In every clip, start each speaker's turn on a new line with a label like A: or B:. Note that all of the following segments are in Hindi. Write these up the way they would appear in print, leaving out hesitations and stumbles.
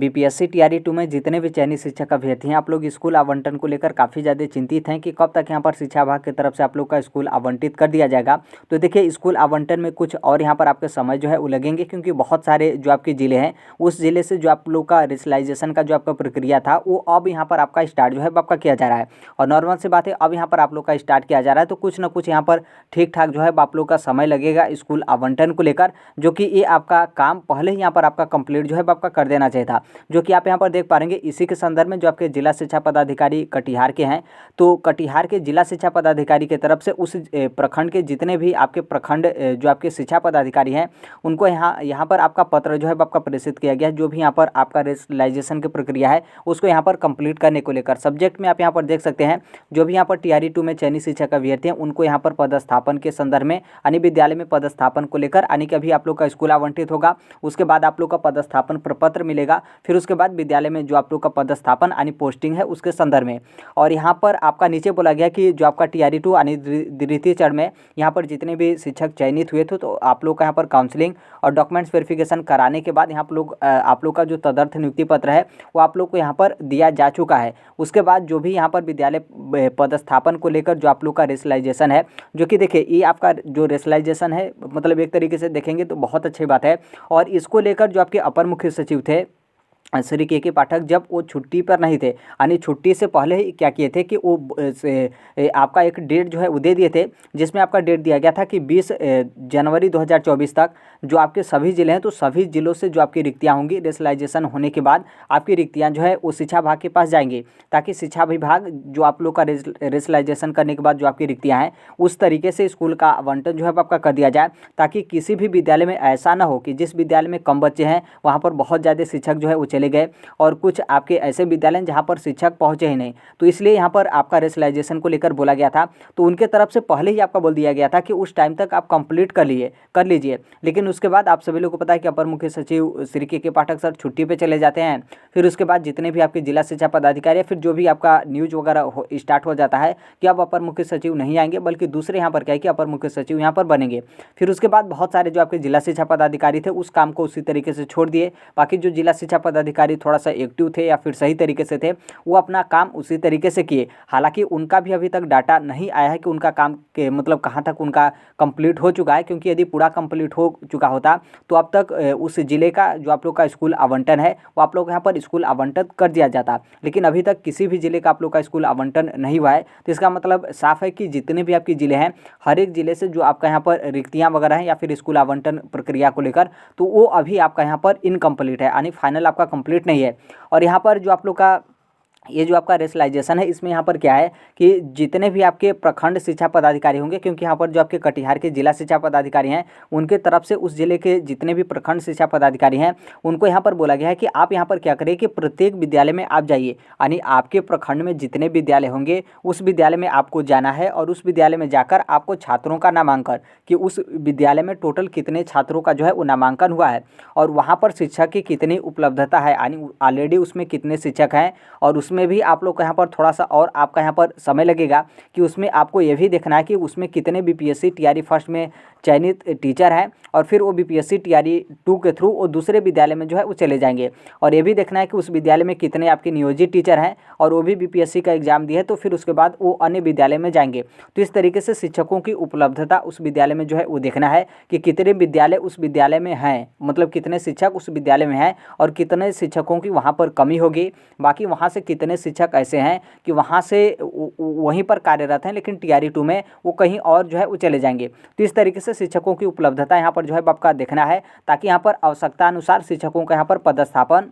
A: बीपीएससी टीआरई 2 में जितने भी चयनित शिक्षक अभ्यर्थी हैं, आप लोग स्कूल आवंटन को लेकर काफ़ी ज़्यादा चिंतित हैं कि कब तक यहाँ पर शिक्षा विभाग की तरफ से आप लोग का स्कूल आवंटित कर दिया जाएगा। तो देखिए, स्कूल आवंटन में कुछ और यहाँ पर आपके समय जो है वो लगेंगे, क्योंकि बहुत सारे जो आपके ज़िले हैं उस ज़िले से जो आप लोग का रेशनलाइजेशन का जो आपका प्रक्रिया था वो अब यहाँ पर आपका स्टार्ट जो है आपका किया जा रहा है। और नॉर्मल सी बात है, अब यहाँ पर आप लोग का स्टार्ट किया जा रहा है, तो कुछ ना कुछ यहाँ पर ठीक ठाक जो है आप लोग का समय लगेगा स्कूल आवंटन को लेकर, जो कि ये आपका काम पहले ही यहाँ पर आपका कंप्लीट जो है आपका कर देना चाहिए था। जो कि आप यहाँ पर देख पा रहे हैं, इसी के संदर्भ में जो आपके जिला शिक्षा पदाधिकारी कटिहार के हैं, तो कटिहार के जिला शिक्षा पदाधिकारी की तरफ से उस प्रखंड के जितने भी आपके प्रखंड जो आपके शिक्षा पदाधिकारी हैं उनको यहाँ पर आपका पत्र जो है आपका प्रेषित किया गया है। जो भी यहाँ पर आपका रेशनलाइजेशन की प्रक्रिया है उसको यहाँ पर कंप्लीट करने को लेकर सब्जेक्ट में आप यहाँ पर देख सकते हैं, जो भी यहाँ पर टीआरई 2 में चयनित शिक्षक अभ्यर्थी हैं उनको यहाँ पर पदस्थापन के संदर्भ में यानी विद्यालय में पदस्थापन को लेकर यानी कि अभी आप लोग का स्कूल आवंटित होगा, उसके बाद आप लोग का पदस्थापन प्रपत्र मिलेगा, फिर उसके बाद विद्यालय में जो आप लोग का पदस्थापन यानी पोस्टिंग है उसके संदर्भ में। और यहाँ पर आपका नीचे बोला गया कि जो आपका टीआरई 2 यानी द्वितीय चरण में यहाँ पर जितने भी शिक्षक चयनित हुए थे तो आप लोग का यहाँ पर काउंसलिंग और डॉक्यूमेंट्स वेरिफिकेशन कराने के बाद यहाँ पर आप लोग का जो तदर्थ नियुक्ति पत्र है वो आप लोग को यहाँ पर दिया जा चुका है। उसके बाद जो भी यहाँ पर विद्यालय पदस्थापन को लेकर जो आप लोग का रेशनलाइजेशन है, जो कि देखिए ये आपका जो रेशनलाइजेशन है मतलब एक तरीके से देखेंगे तो बहुत अच्छी बात है। और इसको लेकर जो आपके अपर मुख्य सचिव थे श्री के पाठक, जब वो छुट्टी पर नहीं थे यानी छुट्टी से पहले ही क्या किए थे कि वो आपका एक डेट जो है वो दे दिए थे, जिसमें आपका डेट दिया गया था कि 20 जनवरी 2024 तक जो आपके सभी ज़िले हैं तो सभी ज़िलों से जो आपकी रिक्तियाँ होंगी रेशनलाइजेशन होने के बाद आपकी रिक्तियाँ जो है वो शिक्षा विभाग के पास जाएंगी, ताकि शिक्षा विभाग जो आप लोग का रेशनलाइजेशन करने के बाद जो आपकी रिक्तियाँ हैं उस तरीके से स्कूल का आवंटन जो है आपका कर दिया जाए, ताकि किसी भी विद्यालय में ऐसा ना हो कि जिस विद्यालय में कम बच्चे हैं वहाँ पर बहुत ज़्यादा शिक्षक जो है वो चले गए और कुछ आपके ऐसे विद्यालय हैं जहाँ पर शिक्षक पहुँचे ही नहीं। तो इसलिए यहाँ पर आपका रेशनलाइजेशन को लेकर बोला गया था, तो उनके तरफ से पहले ही आपका बोल दिया गया था कि उस टाइम तक आप कंप्लीट कर लीजिए। लेकिन उसके बाद आप सभी लोगों को पता है कि अपर मुख्य सचिव श्री के पाठक सर छुट्टी पे चले जाते हैं, फिर उसके बाद जितने भी आपके जिला शिक्षा पदाधिकारी फिर जो भी आपका न्यूज़ वगैरह स्टार्ट हो जाता है कि अब अपर मुख्य सचिव नहीं आएंगे बल्कि दूसरे यहाँ पर क्या है कि अपर मुख्य सचिव यहाँ पर बनेंगे। फिर उसके बाद बहुत सारे जो आपके जिला शिक्षा पदाधिकारी थे उस काम को उसी तरीके से छोड़ दिए। बाकी जो जिला शिक्षा पदाधिकारी थोड़ा सा एक्टिव थे या फिर सही तरीके से थे वो अपना काम उसी तरीके से किए। हालांकि उनका भी अभी तक डाटा नहीं आया है कि उनका काम के मतलब कहाँ तक उनका कंप्लीट हो चुका है, क्योंकि यदि पूरा कंप्लीट हो चुका होता तो अब तक उस ज़िले का जो आप लोग का स्कूल आवंटन है वो आप लोग यहाँ पर स्कूल आवंटन कर दिया जाता। लेकिन अभी तक किसी भी ज़िले का आप लोग का स्कूल आवंटन नहीं हुआ है, तो इसका मतलब साफ है कि जितने भी आपके ज़िले हैं हर एक ज़िले से जो आपका यहाँ पर रिक्तियाँ वगैरह हैं या फिर स्कूल आवंटन प्रक्रिया को लेकर तो वो अभी आपका यहाँ पर इनकम्प्लीट है यानी फाइनल आपका कंप्लीट नहीं है। और यहाँ पर जो आप लोग का ये जो आपका रेशनलाइजेशन है इसमें यहाँ पर क्या है कि जितने भी आपके प्रखंड शिक्षा पदाधिकारी होंगे, क्योंकि यहाँ पर जो आपके कटिहार के जिला शिक्षा पदाधिकारी हैं उनके तरफ से उस जिले के जितने भी प्रखंड शिक्षा पदाधिकारी हैं उनको यहाँ पर बोला गया है कि आप यहाँ पर क्या करें कि प्रत्येक विद्यालय में आप जाइए, यानी आपके प्रखंड में जितने विद्यालय होंगे उस विद्यालय में आपको जाना है और उस विद्यालय में जाकर आपको छात्रों का नामांकन कि उस विद्यालय में टोटल कितने छात्रों का जो है वो नामांकन हुआ है और वहाँ पर शिक्षक की कितनी उपलब्धता है, यानी ऑलरेडी उसमें कितने शिक्षक हैं और उसमें भी आप लोग का यहाँ पर थोड़ा सा और आपका यहाँ पर समय लगेगा कि उसमें आपको ये भी देखना है कि उसमें कितने बीपीएससी टीआरई फर्स्ट में चयनित टीचर हैं और फिर वो बीपीएससी टीआरई 2 के थ्रू वो दूसरे विद्यालय में जो है वो चले जाएंगे। और ये भी देखना है कि उस विद्यालय में कितने आपके नियोजित टीचर हैं और वो भी बीपीएससी का एग्जाम दिए तो फिर उसके बाद वो अन्य विद्यालय में जाएंगे। तो इस तरीके से शिक्षकों की उपलब्धता उस विद्यालय में जो है वो देखना है कि कितने विद्यालय उस विद्यालय में हैं, मतलब कितने शिक्षक उस विद्यालय में हैं और कितने शिक्षकों की वहाँ पर कमी होगी। बाकी वहाँ से कितने शिक्षक ऐसे हैं कि वहाँ से वहीं पर कार्यरत हैं लेकिन टीआरई 2 में वो कहीं और जो है वो चले जाएंगे। तो इस तरीके से शिक्षकों की उपलब्धता यहाँ पर जो है आपका देखना है, ताकि यहाँ पर आवश्यकता अनुसार शिक्षकों का यहाँ पर पदस्थापन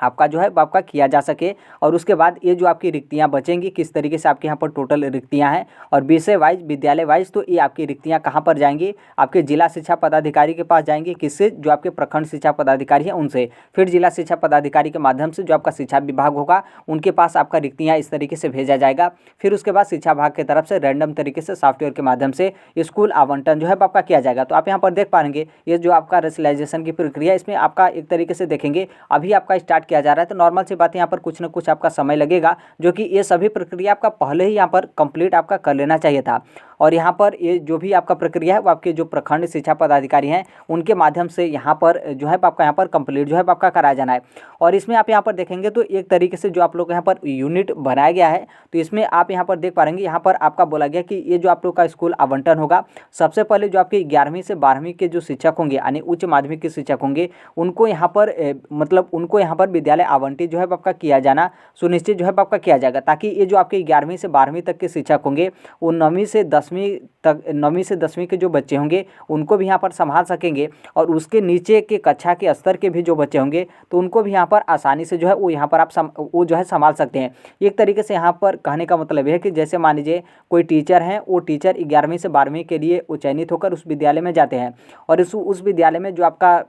A: आपका जो है आपका किया जा सके। और उसके बाद ये जो आपकी रिक्तियाँ बचेंगी किस तरीके से आपके यहाँ पर टोटल रिक्तियाँ हैं और विषय वाइज विद्यालय वाइज, तो ये आपकी रिक्तियाँ कहाँ पर जाएंगी, आपके जिला शिक्षा पदाधिकारी के पास जाएंगी, किससे, जो आपके प्रखंड शिक्षा पदाधिकारी हैं उनसे, फिर जिला शिक्षा पदाधिकारी के माध्यम से जो आपका शिक्षा विभाग होगा उनके पास आपका रिक्तियाँ इस तरीके से भेजा जाएगा। फिर उसके बाद शिक्षा विभाग की तरफ से रैंडम तरीके से सॉफ्टवेयर के माध्यम से स्कूल आवंटन जो है आपका किया जाएगा। तो आप यहाँ पर देख पाएंगे ये जो आपका रेशनलाइजेशन की प्रक्रिया इसमें आपका एक तरीके से देखेंगे अभी आपका स्टार्ट किया जा रहा है, तो नॉर्मल सी बात है यहाँ पर कुछ ना कुछ आपका समय लगेगा, जो कि ये सभी प्रक्रिया आपका पहले ही यहाँ पर कंप्लीट आपका कर लेना चाहिए था। और यहाँ पर ये जो भी आपका प्रक्रिया है वो आपके जो प्रखंड शिक्षा पदाधिकारी हैं उनके माध्यम से यहाँ पर जो है आपका यहाँ पर कंप्लीट जो है आपका कराया जाना है। और इसमें आप यहाँ पर देखेंगे तो एक तरीके से जो आप लोग यहाँ पर यूनिट बनाया गया है, तो इसमें आप यहाँ पर देख पा रहे, यहाँ पर आपका बोला गया कि ये जो आप लोग का स्कूल आवंटन होगा, सबसे पहले जो आपके 11वीं से 12वीं के जो शिक्षक होंगे यानी उच्च माध्यमिक के शिक्षक होंगे, उनको यहाँ पर मतलब उनको यहाँ पर विद्यालय आवंटित जो है आपका किया जाना सुनिश्चित जो है आपका किया जाएगा, ताकि ये जो आपके 11वीं से 12वीं तक के शिक्षक होंगे वो 9वीं से 10वीं के जो बच्चे होंगे उनको भी यहाँ पर संभाल सकेंगे, और उसके नीचे के कक्षा के स्तर के भी जो बच्चे होंगे तो उनको भी यहाँ पर आसानी से जो है वो यहाँ पर आप वो जो है संभाल सकते हैं। एक तरीके से यहाँ पर कहने का मतलब यह है कि जैसे मान लीजिए कोई टीचर हैं, वो टीचर 11वीं से 12वीं के लिए चयनित होकर उस विद्यालय में जाते हैं, और उस विद्यालय में जो आपका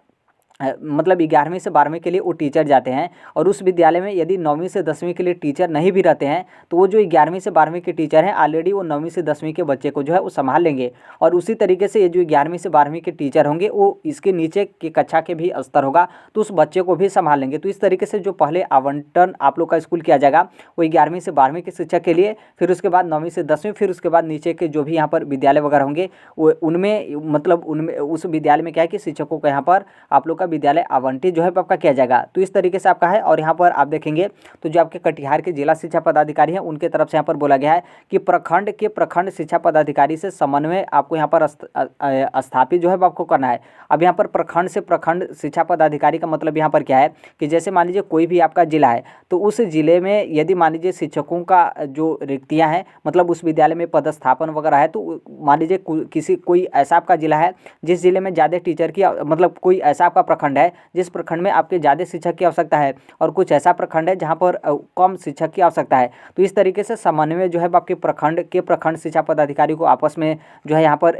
A: मतलब 11वीं से 12वीं के लिए वो टीचर जाते हैं, और उस विद्यालय में यदि 9वीं से 10वीं के लिए टीचर नहीं भी रहते हैं तो वो जो 11वीं से 12वीं के टीचर हैं ऑलरेडी वो 9वीं से 10वीं के बच्चे को जो है वो संभाल लेंगे, और उसी तरीके से ये जो 11वीं से 12वीं के टीचर होंगे वो इसके नीचे की कक्षा के भी स्तर होगा तो उस बच्चे को भी संभाल लेंगे। तो इस तरीके से जो पहले आवंटन आप लोग का स्कूल किया जाएगा वो 11वीं से 12वीं के शिक्षक के लिए, फिर उसके बाद 9वीं से 10वीं, फिर उसके बाद नीचे के जो भी यहाँ पर विद्यालय वगैरह होंगे वो उनमें मतलब उनमें उस विद्यालय में क्या है कि शिक्षकों को यहाँ पर आप लोग का विद्यालय आवंटित जो है आपका किया जाएगा। तो इस तरीके से आपका है। और यहाँ पर आप देखेंगे तो जो आपके कटिहार के जिला शिक्षा पदाधिकारी हैं उनके तरफ से यहाँ पर बोला गया है कि प्रखंड शिक्षा पदाधिकारी से समन्वय आपको यहाँ पर स्थापित जो है आपको करना है। अब यहाँ पर प्रखंड से प्रखंड शिक्षा पदाधिकारी का मतलब यहाँ पर क्या है कि जैसे मान लीजिए कोई भी आपका जिला है तो उस जिले में यदि मान लीजिए शिक्षकों का जो रिक्तियाँ हैं मतलब उस विद्यालय में पदस्थापन वगैरह है, तो मान लीजिए कोई ऐसा आपका जिला है जिस जिले में ज़्यादा टीचर की मतलब कोई ऐसा आपका प्रखंड है जिस प्रखंड में आपके ज़्यादा शिक्षक की आवश्यकता है, और कुछ ऐसा प्रखंड है जहाँ पर कम शिक्षक की आवश्यकता है। तो इस तरीके से समन्वय जो है आपके प्रखंड शिक्षा पदाधिकारी को आपस में जो है यहाँ पर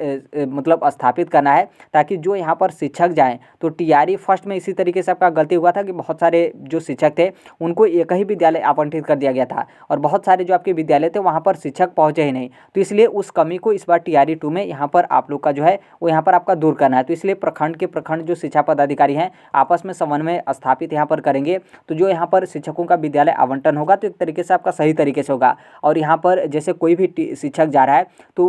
A: मतलब स्थापित करना है, ताकि जो यहाँ पर शिक्षक जाएँ तो टीआरई फर्स्ट में इसी तरीके से आपका गलती हुआ था कि बहुत सारे जो शिक्षक थे उनको एक ही विद्यालय आवंटित कर दिया गया था, और बहुत सारे जो आपके विद्यालय थे वहाँ पर शिक्षक पहुँचे ही नहीं। तो इसलिए उस कमी को इस बार टीआरई 2 में यहाँ पर आप लोग का जो है वो यहाँ पर आपका दूर करना है। तो इसलिए प्रखंड जो शिक्षा पदाधिकारी हैं आपस में समन्वय स्थापित यहाँ पर करेंगे, तो जो यहाँ पर शिक्षकों का विद्यालय आवंटन होगा तो एक तरीके से आपका सही तरीके से होगा। और यहाँ पर जैसे कोई भी शिक्षक जा रहा है तो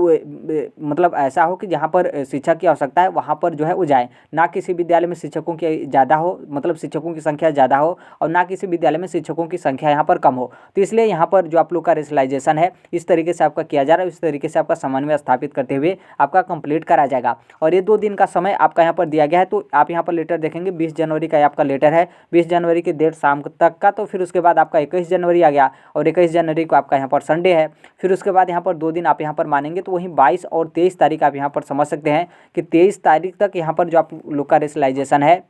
A: मतलब ऐसा हो कि जहाँ पर शिक्षक की आवश्यकता है वहाँ पर जो है वो जाए, ना किसी विद्यालय में शिक्षकों की ज़्यादा हो मतलब शिक्षकों की संख्या ज़्यादा हो, और ना किसी विद्यालय में शिक्षकों की संख्या यहाँ पर कम हो। तो इसलिए यहाँ पर जो आप लोग का रेशनलाइजेशन है इस तरीके से आपका किया जा रहा है, इस तरीके से आपका समन्वय स्थापित करते हुए आपका कंप्लीट करा जाएगा। और ये 2 दिन का समय आपका यहाँ पर दिया गया है। तो आप यहाँ पर लेटर देखेंगे 20 जनवरी का आपका लेटर है, 20 जनवरी की डेट शाम तक का। तो फिर उसके बाद आपका 21 जनवरी आ गया, और 21 जनवरी को आपका यहाँ पर संडे है। फिर उसके बाद यहाँ पर 2 दिन आप यहाँ पर मानेंगे तो वहीं 22 और 23 तारीख आप यहाँ पर समझ सकते हैं कि 23 तारीख तक यहाँ पर जो आप लोग का रेशनलाइजेशन है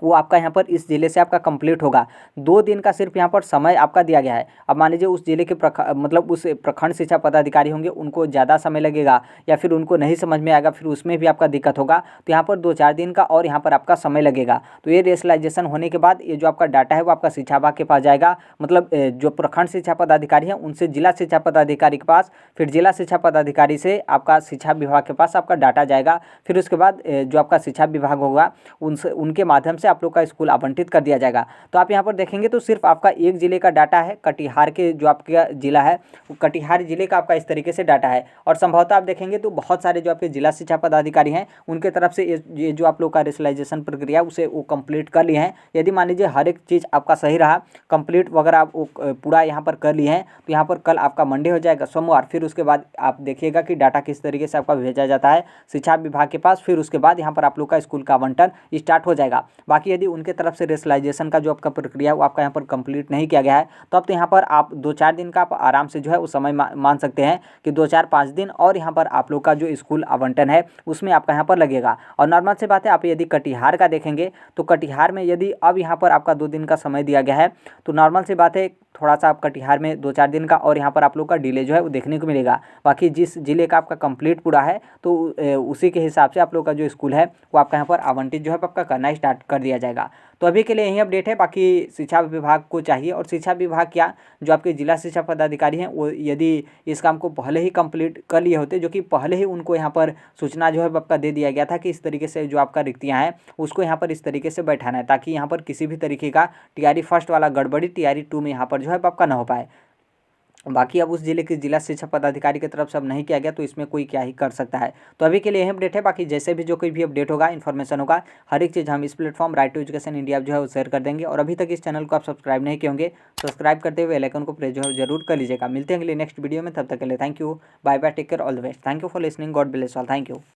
A: वो आपका यहाँ पर इस ज़िले से आपका कंप्लीट होगा। 2 दिन का सिर्फ यहाँ पर समय आपका दिया गया है। अब मान लीजिए उस ज़िले के मतलब उस प्रखंड शिक्षा पदाधिकारी होंगे उनको ज़्यादा समय लगेगा या फिर उनको नहीं समझ में आएगा, फिर उसमें भी आपका दिक्कत होगा, तो यहाँ पर 2-4 दिन का और यहाँ पर आपका समय लगेगा। तो ये रेशनलाइजेशन होने के बाद ये जो आपका डाटा है वो आपका शिक्षा विभाग के पास जाएगा, मतलब जो प्रखंड शिक्षा पदाधिकारी हैं उनसे जिला शिक्षा पदाधिकारी के पास, फिर जिला शिक्षा पदाधिकारी से आपका शिक्षा विभाग के पास आपका डाटा जाएगा। फिर उसके बाद जो आपका शिक्षा विभाग होगा उनके माध्यम से आप लोग का स्कूल आवंटित कर दिया जाएगा। तो आप यहाँ पर देखेंगे तो सिर्फ आपका एक जिले का डाटा है, कटिहार के जो आपका जिला है कटिहार जिले का आपका इस तरीके से डाटा है। और संभवतः आप देखेंगे तो बहुत सारे जो आपके जिला शिक्षा पदाधिकारी हैं उनके तरफ से ये जो आप लोग का रेशनलाइजेशन प्रक्रिया उसे वो कंप्लीट कर लिए हैं। यदि मान लीजिए हर एक चीज़ आपका सही रहा, कंप्लीट वगैरह आप पूरा यहाँ पर कर लिए हैं, तो यहाँ पर कल आपका मंडे हो जाएगा, सोमवार। फिर उसके बाद आप देखिएगा कि डाटा किस तरीके से आपका भेजा जाता है शिक्षा विभाग के पास। फिर उसके बाद यहाँ पर आप लोग का स्कूल का आवंटन स्टार्ट हो जाएगा। बाकी यदि उनके तरफ से रेशनलाइजेशन का जो आपका प्रक्रिया है वो आपका यहाँ पर कंप्लीट नहीं किया गया है तो अब तो यहाँ पर आप 2-4 दिन का आप आराम से जो है उस समय मान सकते हैं कि 2-4-5 दिन और यहाँ पर आप लोग का जो स्कूल आवंटन है उसमें आपका यहाँ पर लगेगा। और नॉर्मल से बात है, आप यदि कटिहार का देखेंगे तो कटिहार में यदि अब यहाँ पर आपका 2 दिन का समय दिया गया है तो नॉर्मल सी बात है थोड़ा सा आप कटिहार में 2-4 दिन का और यहाँ पर आप लोग का डिले जो है वो देखने को मिलेगा। बाकी जिस जिले का आपका कंप्लीट पूरा है तो उसी के हिसाब से आप लोग का जो स्कूल है वो आपका यहाँ पर आवंटित जो है आपका करना स्टार्ट कर दिया जाएगा। तो अभी के लिए यही अपडेट है। बाकी शिक्षा विभाग को चाहिए, और शिक्षा विभाग क्या जो आपके जिला शिक्षा पदाधिकारी हैं वो यदि इस काम को पहले ही कंप्लीट कर लिए होते, जो कि पहले ही उनको यहाँ पर सूचना जो है आपका दे दिया गया था कि इस तरीके से जो आपका रिक्तियाँ हैं उसको यहाँ पर इस तरीके से बैठाना है, ताकि यहाँ पर किसी भी तरीके का टीआरई फर्स्ट वाला गड़बड़ी टीआरई 2 में यहाँ पर जो है आपका ना हो पाए। बाकी अब उस जिले के जिला शिक्षा पदाधिकारी की तरफ से अब नहीं किया गया, तो इसमें कोई क्या ही कर सकता है। तो अभी के लिए यही अपडेट है। बाकी जैसे भी जो कोई भी अपडेट होगा, इन्फॉर्मेशन होगा, हर एक चीज़ हम इस platform right to education India जो है वो शेयर कर देंगे। और अभी तक इस चैनल को आप सब्सक्राइब नहीं किए होंगे, सब्सक्राइब करते हुए बेल आइकन को प्रेस जो है जरूर कर लीजिएगा। मिलते हैं अगले नेक्स्ट वीडियो में, तब तक के लिए thank you, bye bye, take care, all the best. Thank you for listening, God bless all, thank you.